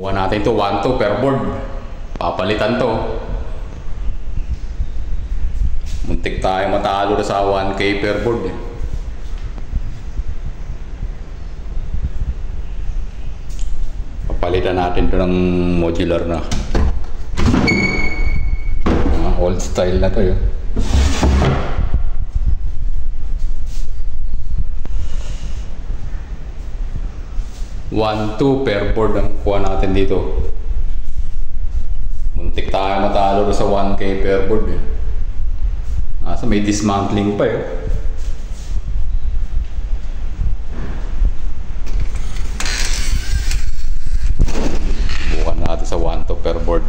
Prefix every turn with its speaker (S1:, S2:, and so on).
S1: Kuha natin to 1-2 per board. Papalitan to. Muntik tayo matalo na sa 1K per board eh. Papalitan natin to ng modular na. Old style na to yun. $1-2 per board ang kuha natin dito. Muntik tayo matalo sa 1K per board eh. So may dismantling pa eh. Bukan natin sa 1-2 per board.